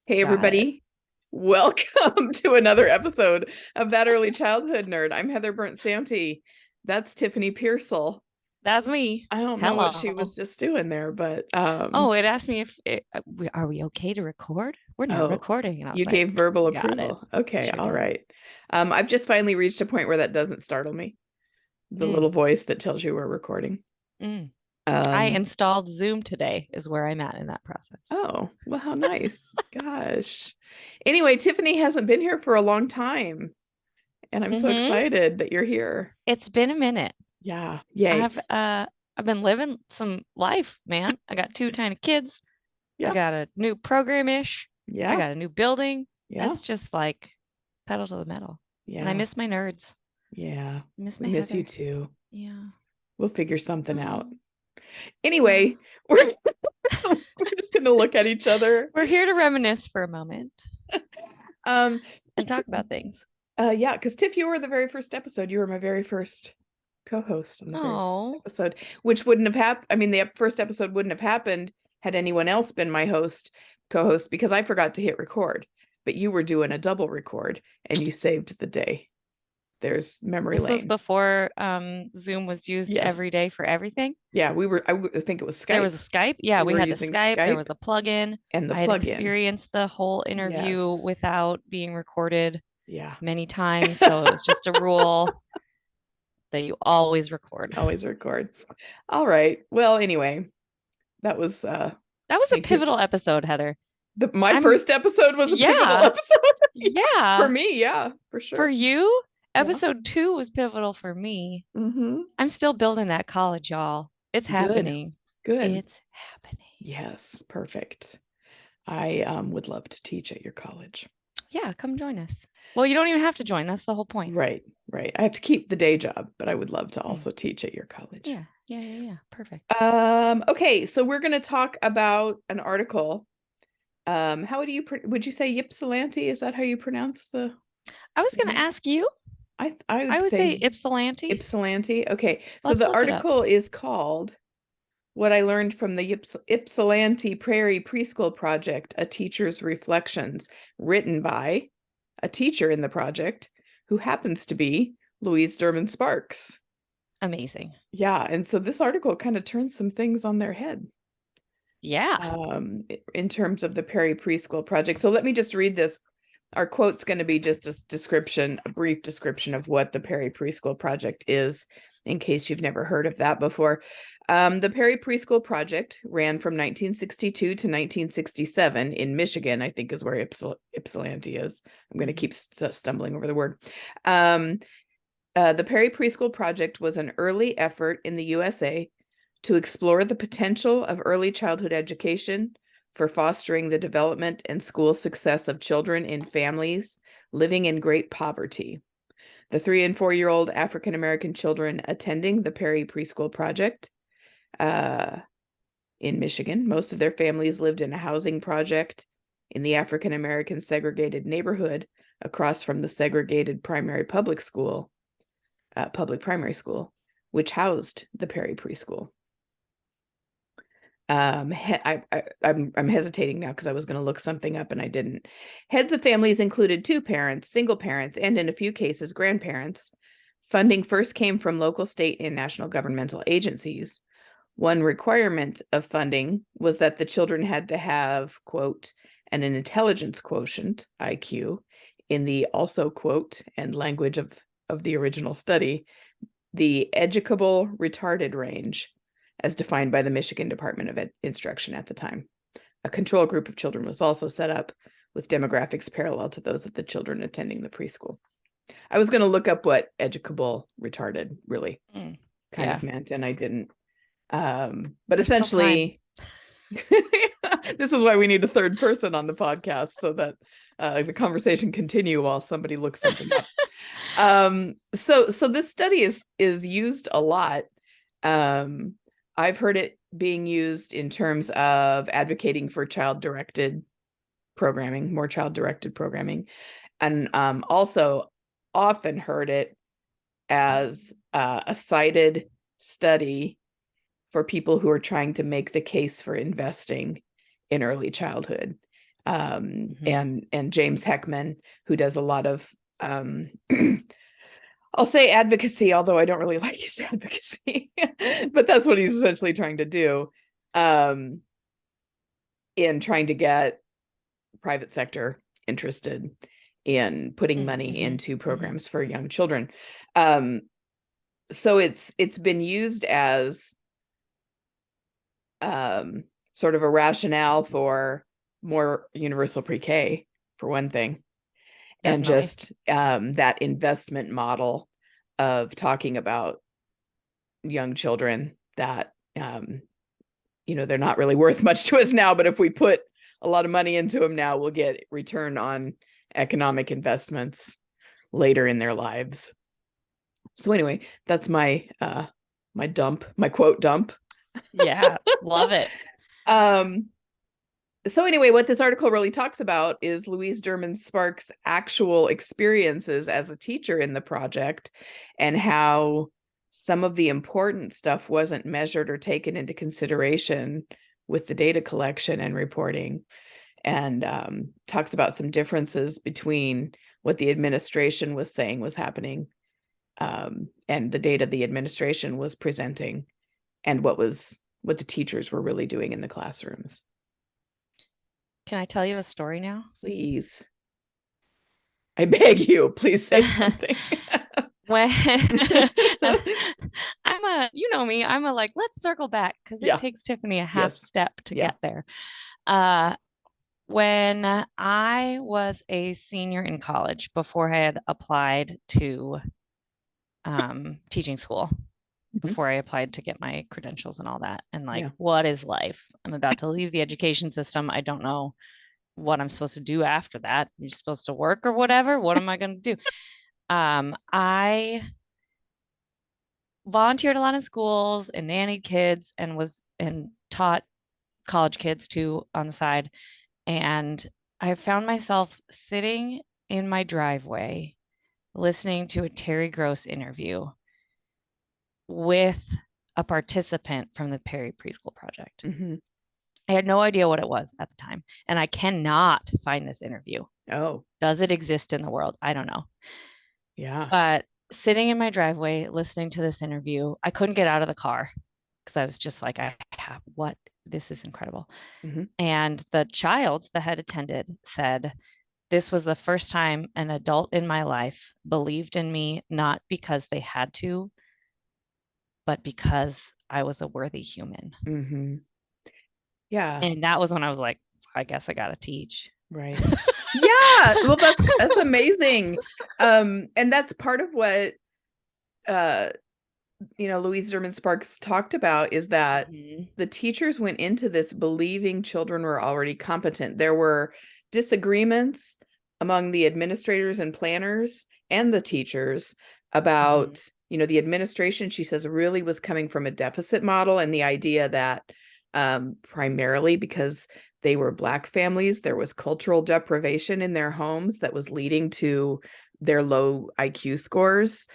Hey, Got it. everybody. Welcome to another episode of That Early Childhood Nerd. I'm Heather Burnt Santy. That's Tiffany Pearsall. That's me. I don't know what she was Hello. just doing there, but Oh, it asked me if are we okay to record? We're now oh, recording, and I you was like, gave verbal got it. approval. Okay, Sure all did. right. I've just finally reached a point where that doesn't startle me. The Mm, little voice that tells you we're recording. mm. I Um, installed Zoom today, is where I'm at in that process. oh, well, how nice. Gosh. Anyway, Tiffany hasn't been here for a long time, and I'm so Mm-hmm. excited that you're here. It's been a minute. Yeah, yay. I've been living some life, man. I got two tiny kids. I Yeah, got a new program-ish. I yeah, got a new building. yeah, It's just like pedal to the metal. And I yeah, miss my nerds. yeah. I miss We my miss you Heather. too. Yeah. We'll figure something out. Oh, yeah. Anyway, we're just gonna look at each other. We're here to reminisce for a moment Um, and talk about things. yeah, because Tiff, you were the very first episode. You were my very first co-host on the very first Oh, episode, which wouldn't have happened. I mean, the first episode wouldn't have happened had anyone else been my co-host, because I forgot to hit record. But you were doing a double record and you saved the day. There's memory this was lane. before Zoom was used every Yes. day for everything. Yeah, I think it was There Skype. was a Skype. Yeah, We we were had the using Skype. There Skype was a plug-in. and the I had plug-in. experienced the whole interview Yes. without being recorded Yeah. many times, so it was just a rule that you always record. Always record. All right. Well, anyway, that was That was a thank you. pivotal episode, Heather. My I'm, first episode was a pivotal yeah, episode. Yeah, for yeah. me, yeah, for For sure. you, Yeah. episode 2 was pivotal for me. Mm-hmm. I'm still building that college, y'all. It's Good. happening. Good. It's happening. Yes, perfect. I would love to teach at your college. Yeah, come join us. Well, you don't even have to join. That's the whole point. Right, right. I have to keep the day job, but I would love to Mm. also teach at your college. Yeah, yeah, yeah, yeah. Perfect. Okay, so we're going to talk about an article. How would you say Ypsilanti? Is that how you pronounce I was the going to name? ask you. I I would would say say Ypsilanti. Ypsilanti. Okay, so Let's the look it up. article is called "What I Learned from the Ypsilanti Prairie Preschool Project: A Teacher's Reflections," written by a teacher in the project who happens to be Louise Derman Sparks. Amazing. Yeah, and so this article kind of turns some things on their head. Yeah. In terms of the Perry Preschool Project. So let me just read this. Our quote's going to be just a brief description of what the Perry Preschool Project is, in case you've never heard of that before. The Perry Preschool Project ran from 1962 to 1967 in Michigan, I think is where Ypsilanti is. I'm going to keep stumbling over the word. The Perry Preschool Project was an early effort in the USA to explore the potential of early childhood education for fostering the development and school success of children in families living in great poverty. The 3- and 4-year-old African American children attending the Perry Preschool Project in Michigan, most of their families lived in a housing project in the African American segregated neighborhood across from the segregated public primary school, which housed the Perry Preschool. I'm hesitating now because I was going to look something up and I didn't. Heads of families included 2 parents, single parents, and in a few cases, grandparents. Funding first came from local, state, and national governmental agencies. One requirement of funding was that the children had to have, quote, an intelligence quotient, IQ, in the also, quote, and language of the original study, the educable retarded range, as defined by the Michigan Department of Instruction at the time. A control group of children was also set up with demographics parallel to those of the children attending the preschool. I was going to look up what educable retarded really kind of meant, and I didn't. But There's still time. essentially, this is why we need a third person on the podcast so that the conversation continue while somebody looks something up. So this study is used a lot. I've heard it being used in terms of advocating for child-directed programming, more child-directed programming, and also often heard it as a cited study for people who are trying to make the case for investing in early childhood. and James Heckman, who does a lot of I'll say advocacy, although I don't really like his advocacy, but that's what he's essentially trying to do, in trying to get private sector interested in putting money into programs for young children. So it's been used as sort of a rationale for more universal pre-K, for one thing. And just that investment model of talking about young children that, they're not really worth much to us now, but if we put a lot of money into them now, we'll get return on economic investments later in their lives. So anyway, that's my quote dump. Yeah, love it. So anyway, what this article really talks about is Louise Derman Sparks' actual experiences as a teacher in the project, and how some of the important stuff wasn't measured or taken into consideration with the data collection and reporting, and talks about some differences between what the administration was saying was happening, and the data the administration was presenting, and what the teachers were really doing in the classrooms. Can I tell you a story now? Please. I beg you, please say something. When you know me, I'm like, let's circle back, because it takes Tiffany a half step to get there. When I was a senior in college, before I had applied to teaching school, before I applied to get my credentials and all that, and what is life? I'm about to leave the education system. I don't know what I'm supposed to do after that. You're supposed to work or whatever. What am I going to do? I volunteered a lot in schools and nannied kids and taught college kids too on the side. And I found myself sitting in my driveway listening to a Terry Gross interview with a participant from the Perry Preschool Project. I had no idea what it was at the time, and I cannot find this interview. Oh. Does it exist in the world? I don't know. Yeah. But sitting in my driveway listening to this interview, I couldn't get out of the car because I was just like, this is incredible. And the head attendant said, this was the first time an adult in my life believed in me, not because they had to, but because I was a worthy human. Yeah. And that was when I was like, I guess I got to teach. Right. Yeah. Well, that's amazing. And that's part of what, Louise Derman Sparks talked about, is that the teachers went into this believing children were already competent. There were disagreements among the administrators and planners and the teachers about, the administration, she says, really was coming from a deficit model, and the idea that primarily because they were Black families, there was cultural deprivation in their homes that was leading to their low IQ scores.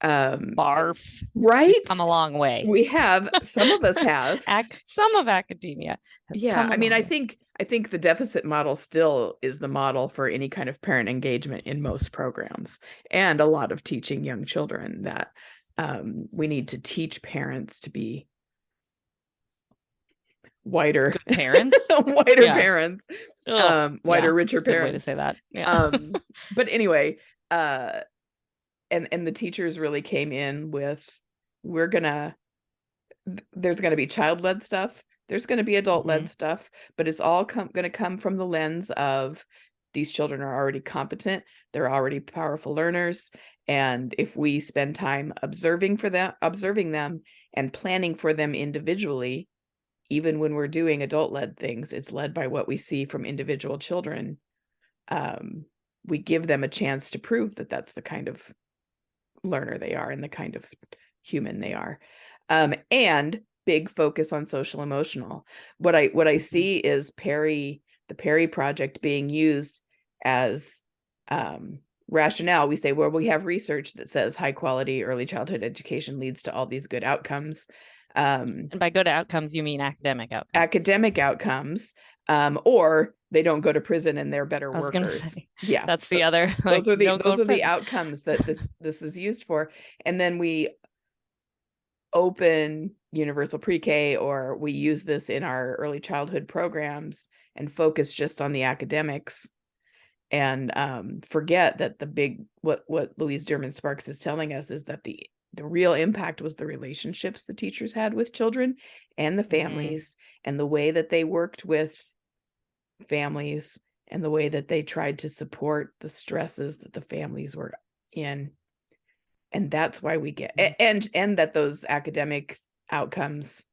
Barf. Right? We've come a long way. We have. Some of us have. Some of academia. Yeah. I mean, I think the deficit model still is the model for any kind of parent engagement in most programs, and a lot of teaching young children, that we need to teach parents to be whiter good parents, parents, whiter, richer Good parents. way to say that. Yeah. But anyway, and the teachers really came in with, there's going to be child-led stuff, there's going to be adult-led stuff, but it's all going to come from the lens of these children are already competent, they're already powerful learners, and if we spend time observing them and planning for them individually, even when we're doing adult-led things, it's led by what we see from individual children. We give them a chance to prove that that's the kind of learner they are and the kind of human they are. And big focus on social emotional. What I see is the Perry Project being used as rationale. We say, well, we have research that says high quality early childhood education leads to all these good outcomes. And by good outcomes, you mean academic outcomes. Academic outcomes. or they don't go to prison and they're better I was gonna workers. say Yeah. that's So the other, like, you don't go those to are the prison. outcomes that this is used for. And then we open universal pre-K, or we use this in our early childhood programs and focus just on the academics, and forget that the big what Louise Derman Sparks is telling us is that the real impact was the relationships the teachers had with children and the families, and the way that they worked with families, and the way that they tried to support the stresses that the families were in. And that's why we get and that those academic outcomes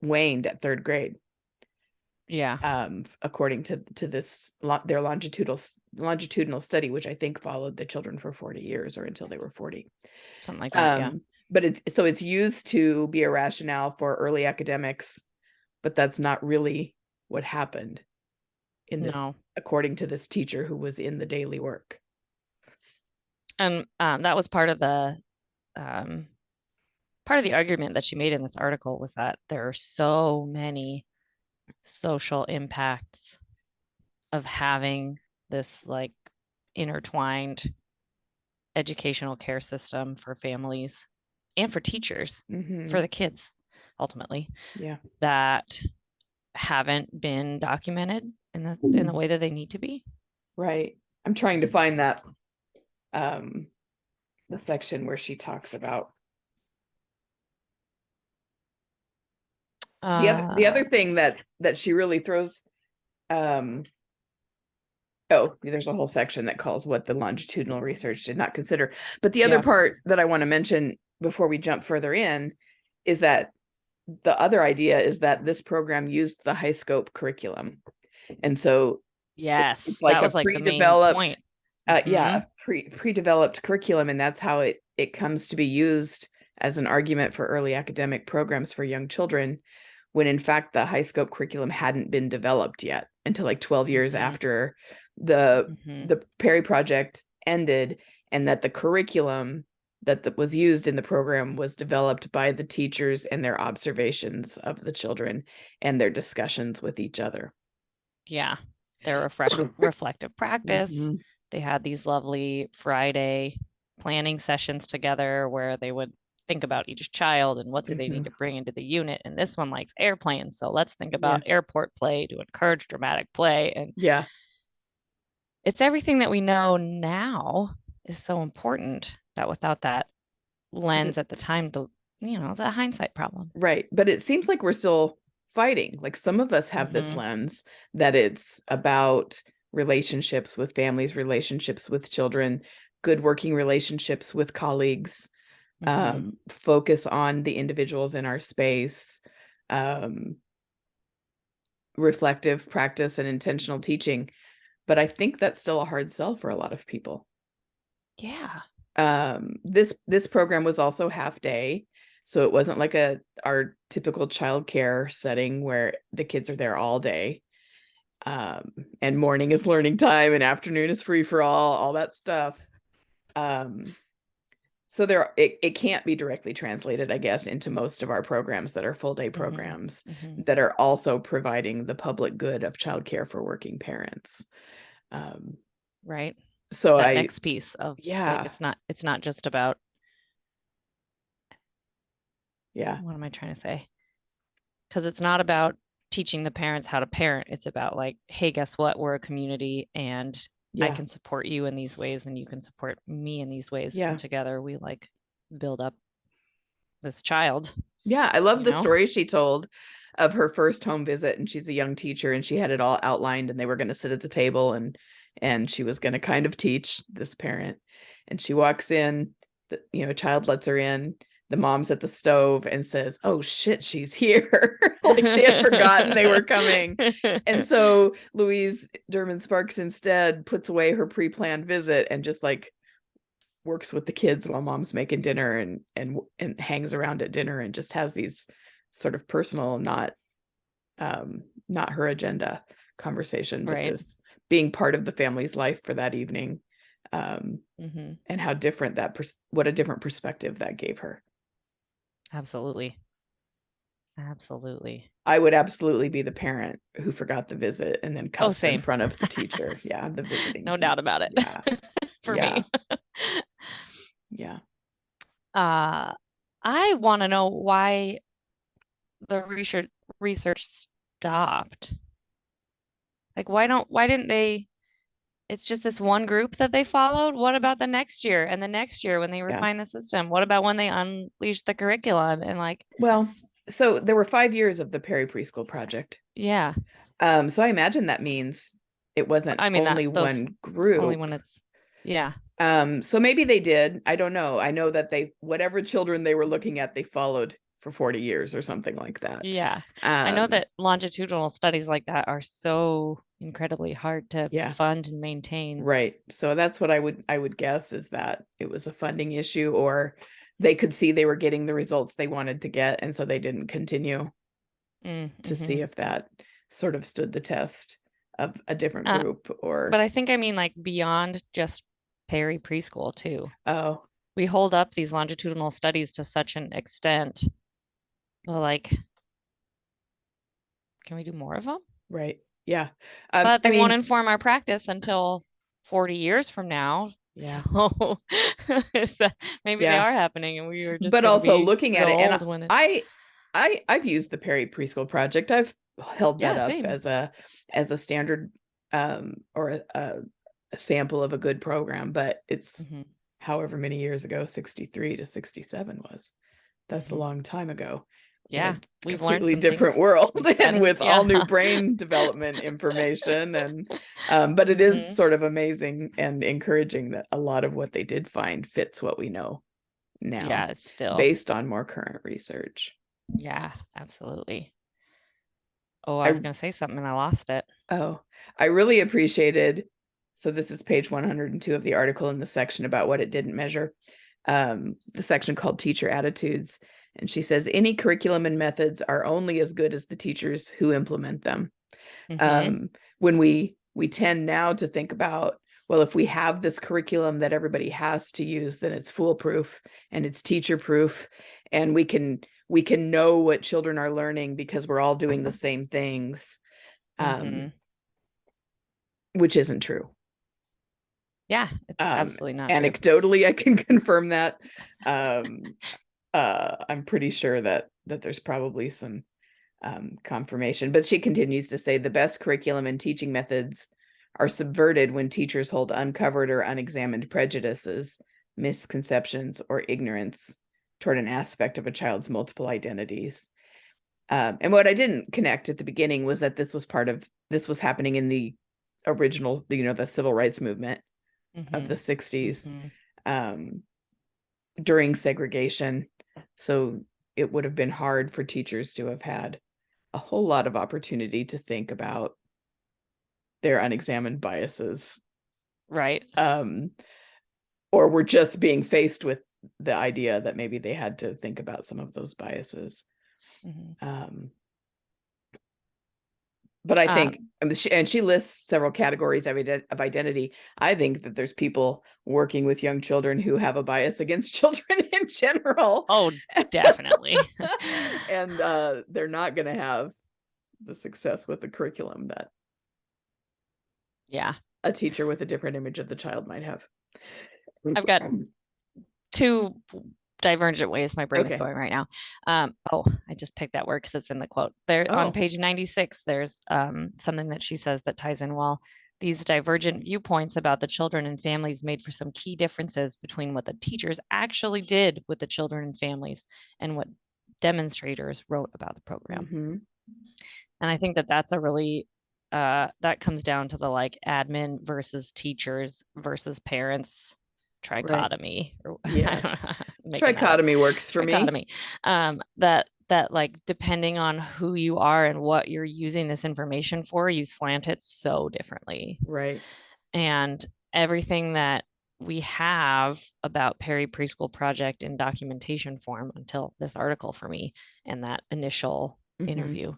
waned at third grade, Yeah. according to this their longitudinal study, which I think followed the children for 40 years, or until they were 40. Something like that. Yeah. But it's used to be a rationale for early academics, but that's not really what happened in this, No. according to this teacher who was in the daily work. And that was part of the argument that she made in this article, was that there are so many social impacts of having this like intertwined educational care system for families and for teachers, for the kids ultimately, Yeah. that haven't been documented in the way that they need to be. Right. I'm trying to find that the section where she talks about the other thing that she really throws. Oh, there's a whole section that calls what the longitudinal research did not consider. But the other part that I want to mention before we jump further in is that the other idea is that this program used the high scope curriculum. And so yes, it's like that was like the main point. Yeah, a pre-developed curriculum, and that's how it comes to be used as an argument for early academic programs for young children, when in fact the high scope curriculum hadn't been developed yet until like 12 years after the Perry Project ended, and that the curriculum that was used in the program was developed by the teachers and their observations of the children and their discussions with each other. Yeah, their reflective practice. They had these lovely Friday planning sessions together where they would think about each child and what do they need to bring into the unit. And this one likes airplanes, so let's think about airport play to encourage dramatic play. And yeah, it's everything that we know now is so important, that without that lens at the time, the hindsight problem. Right. But it seems like we're still fighting. Like some of us have this lens that it's about relationships with families, relationships with children, good working relationships with colleagues, focus on the individuals in our space, reflective practice and intentional teaching. But I think that's still a hard sell for a lot of people. Yeah. This program was also half day, so it wasn't like our typical childcare setting where the kids are there all day. And morning is learning time and afternoon is free for all that stuff. So it can't be directly translated, I guess, into most of our programs that are full day programs that are also providing the public good of childcare for working parents. Right. So that next piece of like, it's not just about, what am I trying to say? Because it's not about teaching the parents how to parent. It's about like, hey, guess what? We're a community, and I can support you in these ways and you can support me in these ways. And together we like build up this child. Yeah, I love the story she told of her first home visit, and she's a young teacher and she had it all outlined, and they were going to sit at the table and she was going to kind of teach this parent. And she walks in, a child lets her in, the mom's at the stove and says, "Oh shit, she's here." Like she had forgotten they were coming. And so Louise Derman Sparks instead puts away her pre-planned visit and just like works with the kids while mom's making dinner and hangs around at dinner and just has these sort of personal, not her agenda conversation, but just being part of the family's life for that evening. And how different what a different perspective that gave her. Absolutely. Absolutely. I would absolutely be the parent who forgot the visit and then Oh, cussed in same. front of the teacher. Yeah, the visiting No teacher. doubt about it. Yeah, For yeah, me. yeah. Uh, I want to know why the research stopped. Like, why didn't they, it's just this one group that they followed? What about the next year and the next year when they Yeah. refine the system? What about when they unleashed the curriculum and like, Well, so there were 5 years of the Perry Preschool Project. yeah. So I imagine that means it wasn't I mean that only those one only when group. it's, yeah. So maybe they did. I don't know. I know that whatever children they were looking at, they followed for 40 years or something like that. Yeah. I know Um, that longitudinal studies like that are so incredibly hard to yeah, fund and maintain. right. So that's what I would guess is that it was a funding issue, or they could see they were getting the results they wanted to get, and so they didn't continue to see Mm-hmm. if that sort of stood the test of a different Uh, group but or I think I mean like beyond just Perry preschool too. oh, We hold up these longitudinal studies to such an extent. Well, like, can we do more of them? right. Yeah. But I they won't mean, inform our practice until 40 years from now. yeah. So maybe they Yeah. are happening and we are just But going to also be looking at real it, and old when it, I I've used the Perry Preschool Project. I've held that yeah, up same. as a standard or a sample of a good program, but it's Hmm. however many years ago 63 to 67 was. That's a Hmm. long time ago in Yeah, a we've learned completely some things different world we and hadn't, with all yeah. new brain development information, and but it is Hmm. sort of amazing and encouraging that a lot of what they did find fits what we know Yeah, now it's still, based on more current research. yeah, absolutely. Oh, I I was going to say something and I lost it. oh, I really appreciated, so this is page 102 of the article in the section about what it didn't measure. The section called teacher attitudes, and she says any curriculum and methods are only as good as the teachers who implement them. Hmm. When we tend now to think about, well, if we have this curriculum that everybody has to use, then it's foolproof and it's teacher proof, and we can know what children are learning because we're all doing the same things, Hmm. um, which isn't true. Yeah, it's um, absolutely not true. Anecdotally I can confirm that. um, I'm pretty sure that there's probably some confirmation. But she continues to say the best curriculum and teaching methods are subverted when teachers hold uncovered or unexamined prejudices, misconceptions, or ignorance toward an aspect of a child's multiple identities. And what I didn't connect at the beginning was that this was happening in the original, the civil rights movement of Hmm. the 60s, Hmm. um, during segregation. So it would have been hard for teachers to have had a whole lot of opportunity to think about their unexamined biases, Right. um, or were just being faced with the idea that maybe they had to think about some of those biases. Hmm. Um, but I think, Um, and she lists several categories of identity. I think that there's people working with young children who have a bias against children in general, oh, definitely. and they're not going to have the success with the curriculum that Yeah. a teacher with a different image of the child might have. I've got two divergent ways my brain is Okay. going right now. Oh, I just picked that word because it's in the quote. There on Oh. page 96, there's something that she says that ties in well. These divergent viewpoints about the children and families made for some key differences between what the teachers actually did with the children and families and what demonstrators wrote about the program. Mm-hmm. And I think that that's a really that comes down to the like admin versus teachers versus parents Right. trichotomy, or I don't Yes. know, making that up. Trichotomy works for me. Trichotomy. That like depending on who you are and what you're using this information for, you slant it so differently. Right. And everything that we have about Perry Preschool Project in documentation form until this article for me and that initial Mm-hmm. interview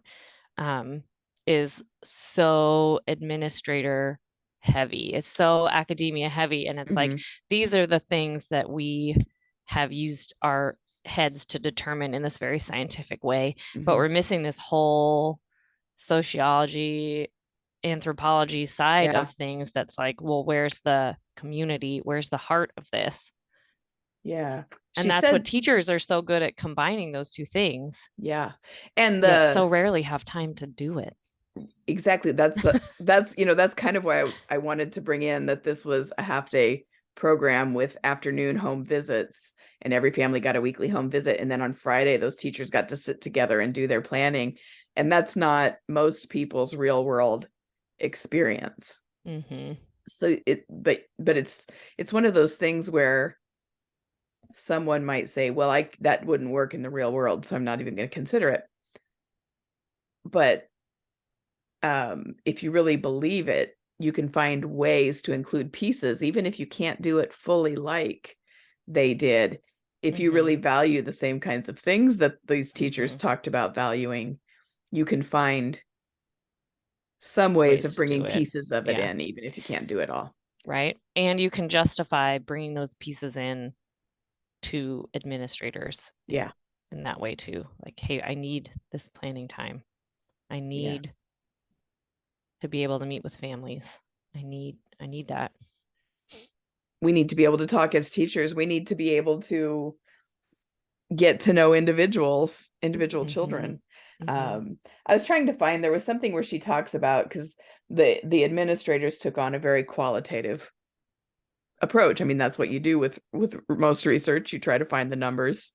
um, is so administrator heavy. It's so academia heavy. And it's like, Mm-hmm. these are the things that we have used our heads to determine in this very scientific way, but Mhm. we're missing this whole sociology, anthropology side Yeah. of things that's like, well, where's the community? Where's the heart of this? Yeah. And She that's what said, teachers are so good at, combining those two things, yeah. And yet so the rarely have time to do it. exactly that's that's kind of why I wanted to bring in that this was a half day program with afternoon home visits, and every family got a weekly home visit, and then on Friday those teachers got to sit together and do their planning, and that's not most people's real world experience. Mm-hmm. So but it's one of those things where someone might say, well, I that wouldn't work in the real world, so I'm not even going to consider it. But if you really believe it, you can find ways to include pieces, even if you can't do it fully like they did. If you Mm-hmm. really value the same kinds of things that these teachers Mm-hmm. talked about valuing, you can find some ways Ways of to do bringing it. pieces of it Yeah. in, even if you can't do it all. Right. And you can justify bringing those pieces in to administrators Yeah. in that way too. Like, hey, I need this planning time. I Yeah. need to be able to meet with families. I need that. We need to be able to talk as teachers. We need to be able to get to know individual Mm-hmm. children. Mm-hmm. I was trying to find, there was something where she talks about, because the administrators took on a very qualitative approach. I mean, that's what you do with most research. You try to find the numbers,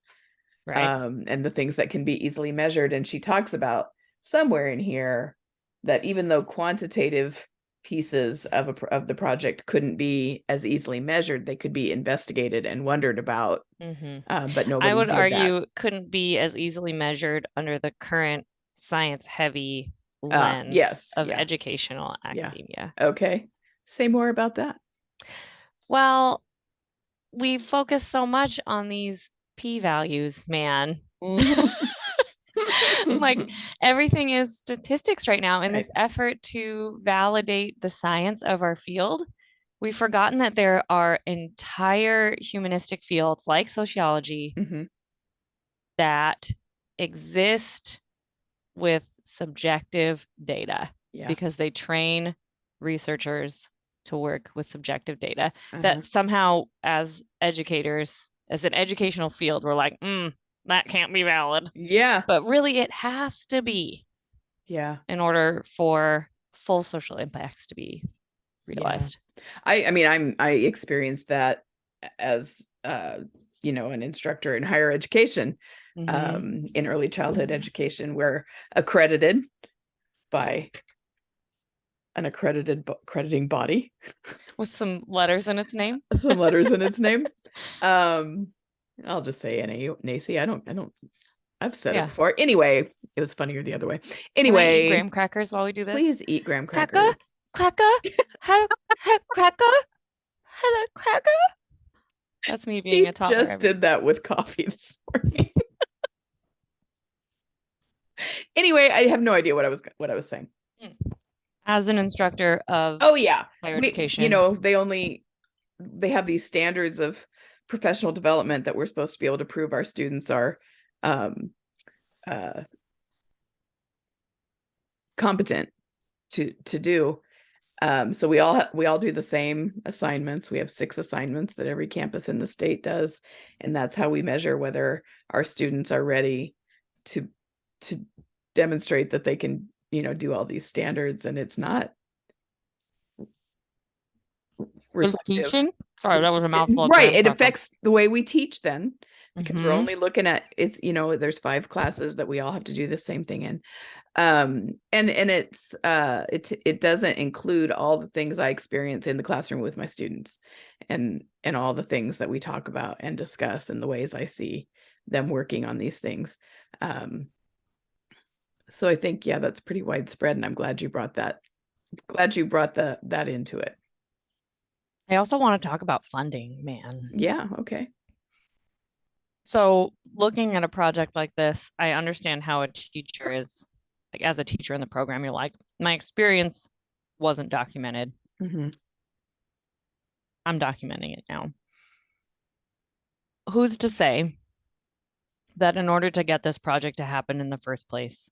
Right. and the things that can be easily measured. And she talks about somewhere in here that even though quantitative pieces of the project couldn't be as easily measured, they could be investigated and wondered about. Mm-hmm. But I nobody would did that. argue couldn't be as easily measured under the current science heavy lens Yes, of yeah, educational yeah. academia. Okay, say more about that. Well, we focus so much on these p-values, man. Mhm. Like, everything is statistics right now in Right. this effort to validate the science of our field. We've forgotten that there are entire humanistic fields like sociology Hmm. that exist with subjective data Yeah. because they train researchers to work with subjective data Uh-huh. that somehow, as educators, as an educational field, we're like, that can't be valid. Yeah. But really, it has to be Yeah. in order for full social impacts to be Yeah. realized. I mean, I experienced that as an instructor in higher education, Mm-hmm. in early childhood education. We're accredited by an accrediting body, With some letters in its name. some letters in its name. Um, I'll just say NAC. I don't I've said it Yeah. before. Anyway, it was funnier the other way. Can I eat Anyway, graham crackers while we do this? please eat graham Cracker, crackers. cracker, cracker, hello, cracker. That's me being Steve a toddler just every. did that with coffee this morning. Anyway, I have no idea what I was saying. As an instructor of Oh yeah. higher We, education. they have these standards of professional development that we're supposed to be able to prove our students are um uh competent to do. So we all do the same assignments. We have 6 assignments that every campus in the state does, and that's how we measure whether our students are ready to to demonstrate that they can, do all these standards, and it's not Is reflective. teaching? Sorry, that was a mouthful of Right, graham it cracker. affects the way we teach then, because we're Mm-hmm. only looking at it's, there's 5 classes that we all have to do the same thing in. And it doesn't include all the things I experience in the classroom with my students, and all the things that we talk about and discuss, and the ways I see them working on these things. So I think, yeah, that's pretty widespread, and I'm glad you brought that into it. I also want to talk about funding, man. Yeah, okay. So, looking at a project like this, I understand how a teacher is, like, as a teacher in the program, you're like, my experience wasn't documented. Hmm. I'm documenting it now. Who's to say that in order to get this project to happen in the first place,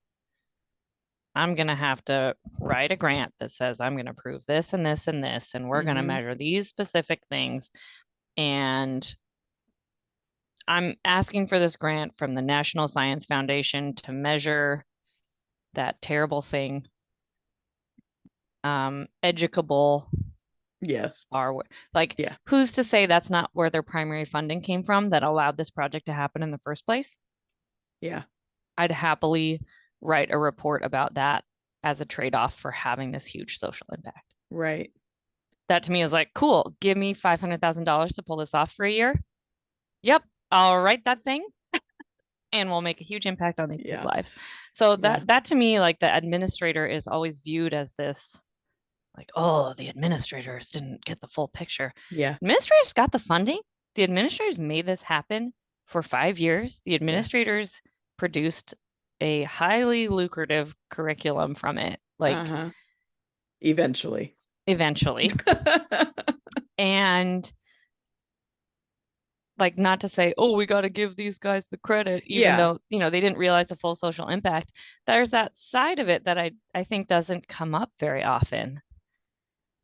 I'm going to have to write a grant that says I'm going to prove this and this and this, and we're going to Mm-hmm. measure these specific things. And I'm asking for this grant from the National Science Foundation to measure that terrible thing. Educable Yes. are like, Yeah. who's to say that's not where their primary funding came from that allowed this project to happen in the first place? Yeah. I'd happily write a report about that as a trade-off for having this huge social impact. Right. That to me is like, cool, give me $500,000 to pull this off for a year. Yep, I'll write that thing and we'll make a huge impact on these kids' Yeah. lives. So Yeah. that to me, like the administrator is always viewed as this, like, oh, the administrators didn't get the full picture. Yeah. Administrators got the funding. The administrators made this happen for 5 years. The Yeah. administrators produced a highly lucrative curriculum from it, like Uh-huh. Eventually. eventually. And like, not to say, oh, we got to give these guys the credit, even Yeah. though, they didn't realize the full social impact. There's that side of it that I think doesn't come up very often,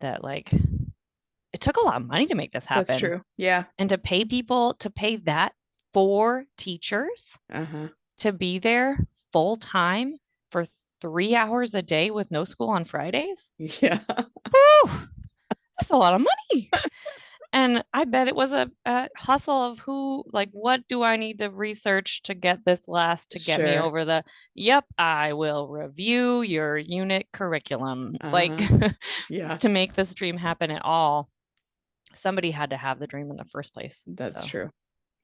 that like it took a lot of money to make this That's happen. true. Yeah. And to pay people to pay that for teachers Uh-huh. to be there full time for 3 hours a day with no school on Fridays. Yeah. Whew, that's a lot of money. And I bet it was a hustle of who, like, what do I need to research to get this last to get me Sure. over the, yep, I will review your unit curriculum. Like, Uh-huh. Yeah. to make this dream happen at all, somebody had to have the dream in the first place. That's So true.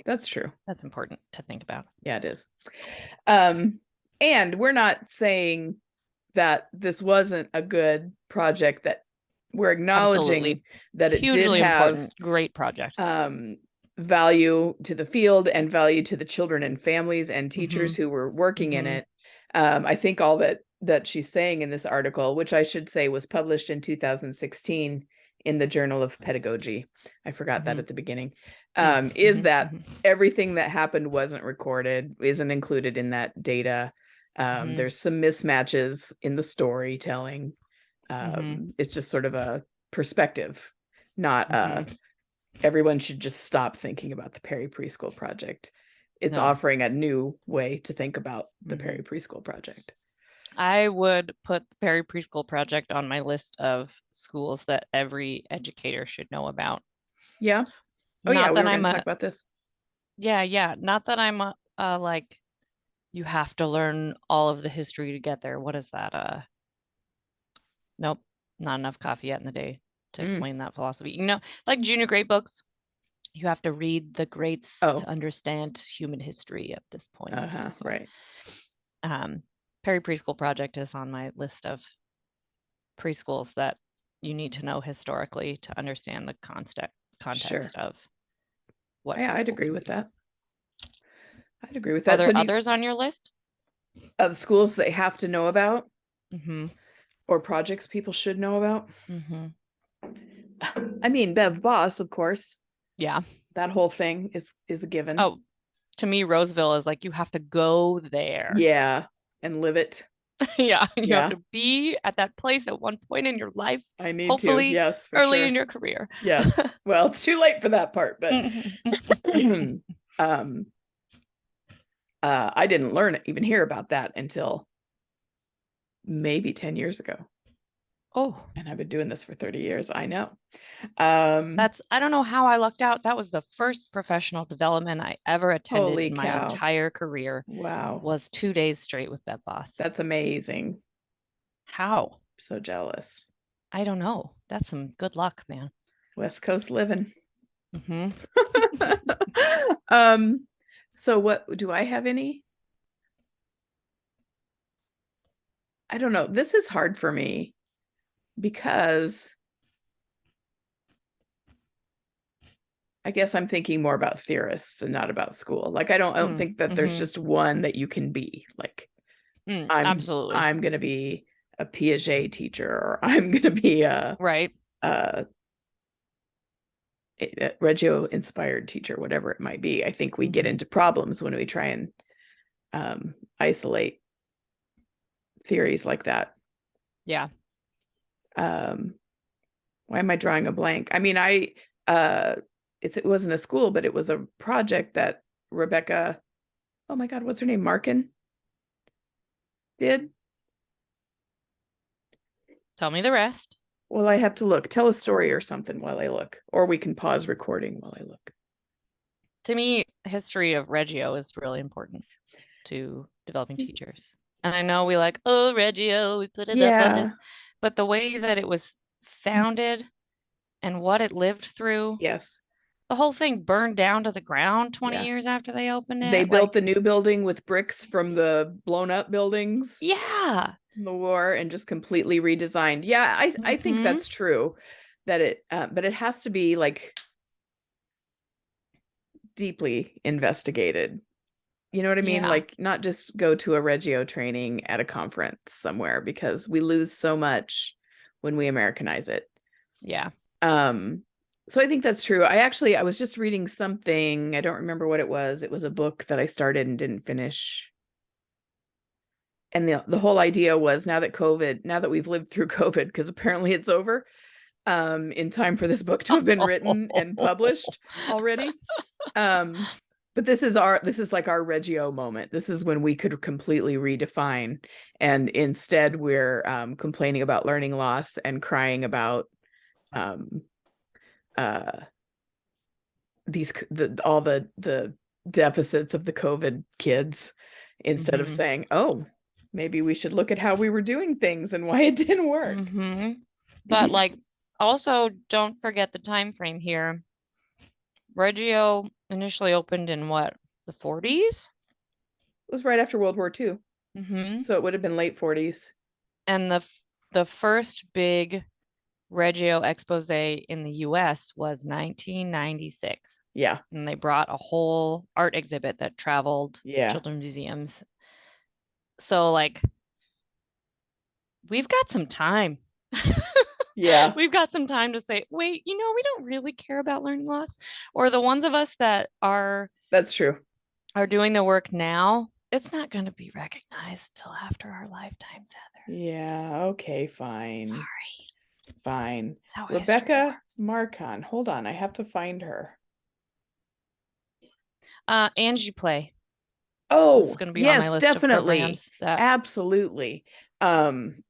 That's true. that's important to think about. Yeah, it is. And we're not saying that this wasn't a good project, that we're acknowledging Absolutely. that it did Hugely have important. Great project. value to the field and value to the children and families and teachers who were working in it. I think all that she's saying in this article, which I should say was published in 2016 in the Journal of Pedagogy, I forgot that at the beginning, is that everything that happened wasn't recorded, isn't included in that data. There's some mismatches in the storytelling. It's just sort of a perspective, not everyone should just stop thinking about the Perry Preschool Project. It's offering a new way to think about the Perry Preschool Project. I would put the Perry Preschool Project on my list of schools that every educator should know about. Yeah. Oh, yeah, we were going to talk about this. Yeah. Not that I'm like, you have to learn all of the history to get there. What is that? Nope, not enough coffee yet in the day to explain that philosophy. Like junior grade books, you have to read the greats to understand human history at this point. Right. Perry Preschool Project is on my list of preschools that you need to know historically to understand the context of what. Yeah, I'd agree with that. I'd agree with that. Are there others on your list of schools they have to know about, or projects people should know about? I mean, Bev Boss, of course. Yeah, that whole thing is a given. Oh, to me, Roseville is like, you have to go there. Yeah, and live it. You have to be at that place at one point in your life. I need hopefully, to. Yes, for early sure. in your career. Yes. Well, it's too late for that part, but I didn't even hear about that until maybe 10 years ago. Oh. And I've been doing this for 30 years. I know. I don't know how I lucked out. That was the first professional development I ever attended in my entire career. Wow. Was 2 days straight with Bev Boss. That's amazing. How? So jealous. I don't know. That's some good luck, man. West Coast living. So what do I have any? I don't know. This is hard for me because I guess I'm thinking more about theorists and not about school. Like, I don't think that there's just one that you can be. Like, absolutely. I'm going to be a Piaget teacher, or I'm going to be a Reggio inspired teacher, whatever it might be. I think we get into problems when we try and isolate theories like that. Yeah. Why am I drawing a blank? I mean, it wasn't a school, but it was a project that Rebecca, oh my God, what's her name? Markin did. Tell me the rest. Well, I have to look. Tell a story or something while I look, or we can pause recording while I look. To me, history of Reggio is really important to developing teachers. And I know we like, oh, Reggio, we put it up on this. But the way that it was founded and what it lived through. Yes. The whole thing burned down to the ground 20 years after they opened it. They built the new building with bricks from the blown up buildings. Yeah. In the war, and just completely redesigned. Yeah, I think that's true. That but it has to be like deeply investigated. You know what I mean? Like, not just go to a Reggio training at a conference somewhere, because we lose so much when we Americanize it. Yeah. So I think that's true. I was just reading something. I don't remember what it was. It was a book that I started and didn't finish. And the whole idea was, now that we've lived through COVID, because apparently it's over, in time for this book to have been written and published already. But this is like our Reggio moment. This is when we could completely redefine, and instead we're complaining about learning loss and crying about all the deficits of the COVID kids, instead of saying, oh, maybe we should look at how we were doing things and why it didn't work. But like, also don't forget the time frame here. Reggio initially opened in what, the 40s? It was right after World War II. So it would have been late 40s. And the first big Reggio expose in the US was 1996. Yeah. And they brought a whole art exhibit that traveled children's museums. So like, we've got some time. Yeah. We've got some time to say, wait, we don't really care about learning loss. Or the ones of us that are That's true, are doing the work now, it's not going to be recognized till after our lifetimes, Heather. Yeah, okay, fine. Sorry. Fine. Rebecca Marcon. Hold on, I have to find her. Angie Play. Oh, it's going to be on my list definitely. Of programs that absolutely. From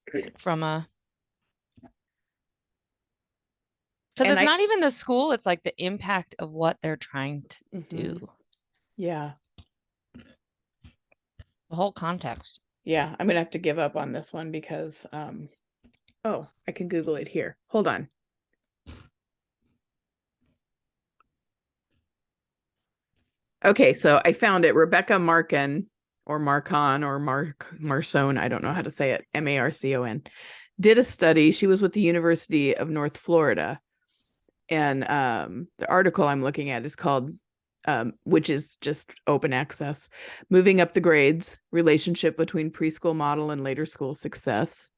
because it's not even the school, it's like the impact of what they're trying to do. Yeah. The whole context. Yeah, I'm gonna have to give up on this one because oh, I can Google it here. Hold on. Okay, so I found it. Rebecca Marcon, or Marcon, or Marcon, I don't know how to say it, Marcon, did a study. She was with the University of North Florida. And the article I'm looking at is called, which is just open access, Moving Up the Grades, Relationship Between Preschool Model and Later School Success.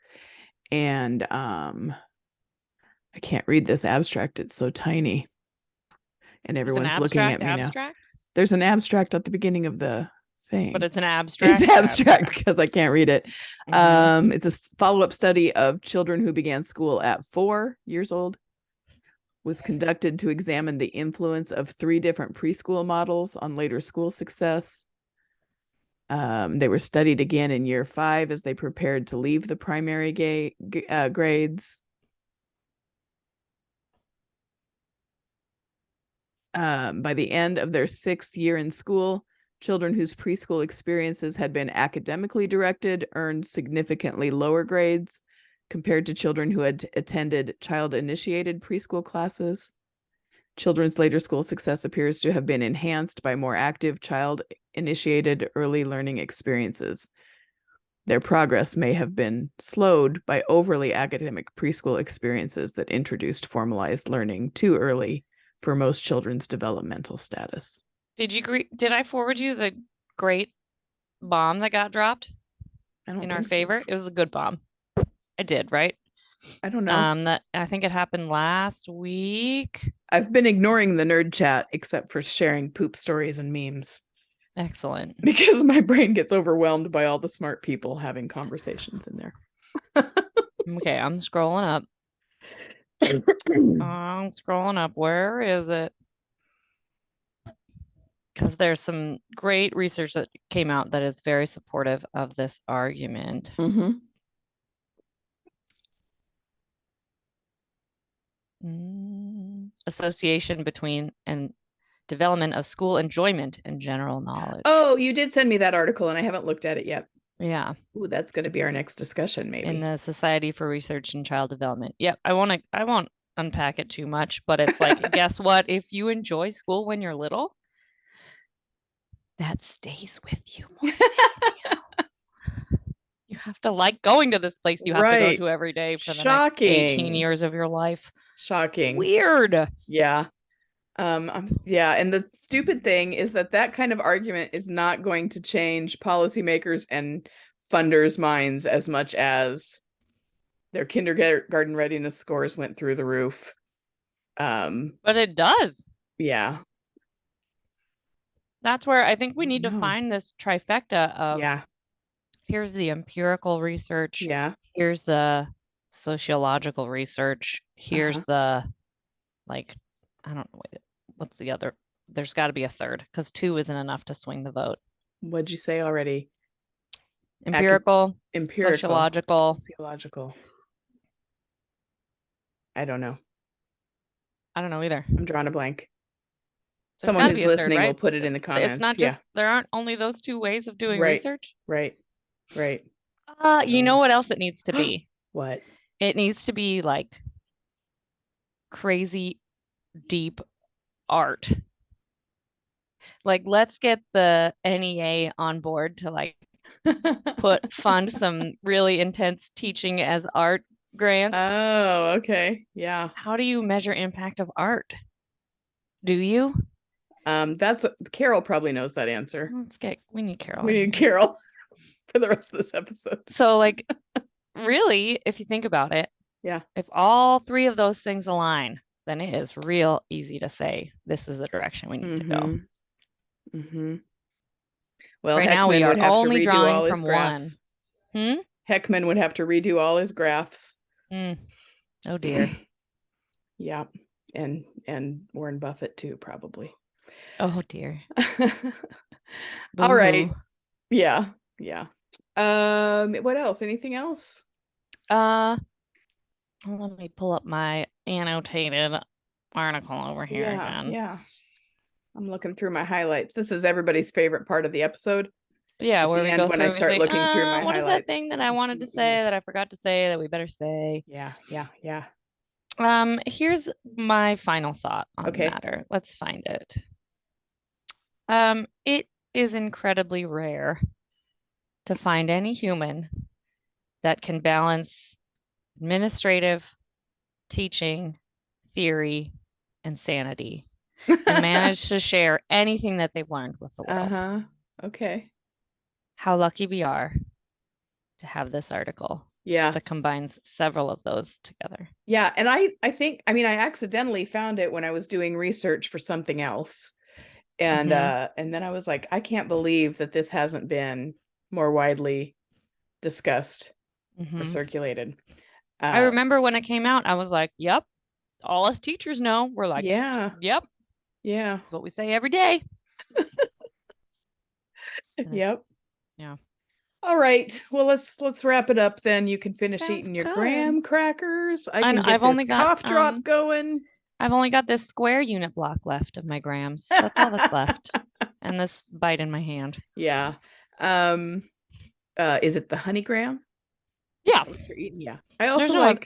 And I can't read this abstract. It's so tiny. And everyone's looking at me now. There's an abstract at the beginning of the thing. But it's an abstract? It's abstract because I can't read it. It's a follow-up study of children who began school at 4 years old. Was conducted to examine the influence of 3 different preschool models on later school success. They were studied again in year 5 as they prepared to leave the primary grades. By the end of their 6th year in school, children whose preschool experiences had been academically directed earned significantly lower grades compared to children who had attended child-initiated preschool classes. Children's later school success appears to have been enhanced by more active child-initiated early learning experiences. Their progress may have been slowed by overly academic preschool experiences that introduced formalized learning too early for most children's developmental status. Did I forward you the great bomb that got dropped in our favor? So. It was a good bomb. I did, right? I don't know. That I think it happened last week. I've been ignoring the nerd chat except for sharing poop stories and memes Excellent. because my brain gets overwhelmed by all the smart people having conversations in there. Okay, I'm scrolling up. I'm scrolling up. Where is it? Because there's some great research that came out that is very supportive of this argument. Mm-hmm. Association between and development of school enjoyment and general knowledge. Oh, you did send me that article and I haven't looked at it yet. Yeah. Ooh, that's going to be our next discussion, maybe. In the Society for Research in Child Development. Yep. I won't unpack it too much, but it's like, guess what? If you enjoy school when you're little, that stays with you more than anything else. You have to like going to this place you have to go to every day for the next 18 years of your life. Shocking. Weird. Yeah. Yeah, and the stupid thing is that kind of argument is not going to change policymakers and funders' minds as much as their kindergarten readiness scores went through the roof. But it does. Yeah. That's where I think we need to find this trifecta of here's the empirical research. Yeah. Here's the sociological research. Here's the like, I don't know, what's the other? There's got to be a third because 2 isn't enough to swing the vote. What'd you say already? Empirical, sociological. I don't know either. I'm drawing a blank. Someone who's listening will put it in the comments. It's not just, there aren't only those 2 ways of doing research. Right. You know what else it needs to be? What? It needs to be like crazy deep art. Like, let's get the NEA on board to like fund some really intense teaching as art grants. Oh, okay. Yeah. How do you measure impact of art? Do you? That's Carol probably knows that answer. We need Carol. We need Carol for the rest of this episode. So like, really, if you think about it, if all 3 of those things align, then it is real easy to say this is the direction we need to go. Mm-hmm. Well, right Heckman now we are would have only to redo drawing all his from graphs. one. Heckman would have to redo all his graphs. Oh dear. Yeah, and Warren Buffett too, probably. Oh dear. All right. Yeah. What else? Anything else? Let me pull up my annotated article over here again. Yeah. I'm looking through my highlights. This is everybody's favorite part of the episode. Yeah, where we go through when I start looking through my what highlights. Is that thing that I wanted to say that I forgot to say that we better say? Yeah. Here's my final thought on the matter. Let's find it. It is incredibly rare to find any human that can balance administrative, teaching, theory, and sanity and manage to share anything that they've learned with the world. Okay. How lucky we are to have this article. Yeah. That combines several of those together. Yeah. And I think, I accidentally found it when I was doing research for something else. And then I was like, I can't believe that this hasn't been more widely discussed or circulated. I remember when it came out, I was like, yep, all us teachers know. We're like, yep. Yeah. That's what we say every day. Yep. Yeah. All right. Well, let's wrap it up then. You can finish eating your graham crackers. I can get this cough drop going. I've only got this square unit block left of my grams. That's all that's left. And this bite in my hand. Yeah. Is it the honey graham? Yeah. What you're eating? Yeah. I also I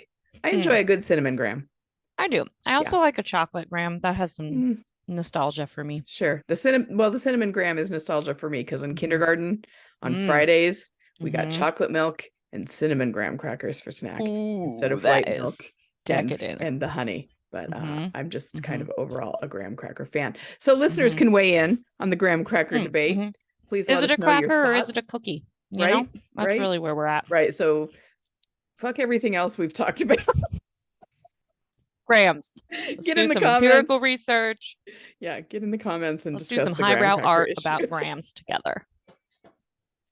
enjoy a good cinnamon graham. I do. I also like a chocolate graham. That has some nostalgia for me. Sure. The cinnamon graham is nostalgia for me because in kindergarten on Fridays we got chocolate milk and cinnamon graham crackers for snack instead of white milk and the honey. But I'm just kind of overall a graham cracker fan. So listeners can weigh in on the graham cracker debate. Please let us know your thoughts. Is it a cracker or is it a cookie? You know? That's really where we're at. Right. So Fuck everything else we've talked about. Grams. Let's Get do in the some empirical comments. research. Yeah, get in the comments and Let's do discuss some the graham highbrow cracker art issue. about grams together.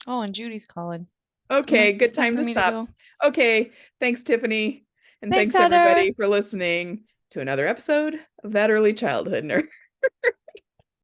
Oh, and Judy's calling. Okay, good It's time time for to me stop. go. Okay, thanks, Tiffany. And Thanks, thanks Heather. everybody for listening to another episode of That Early Childhood Nerd.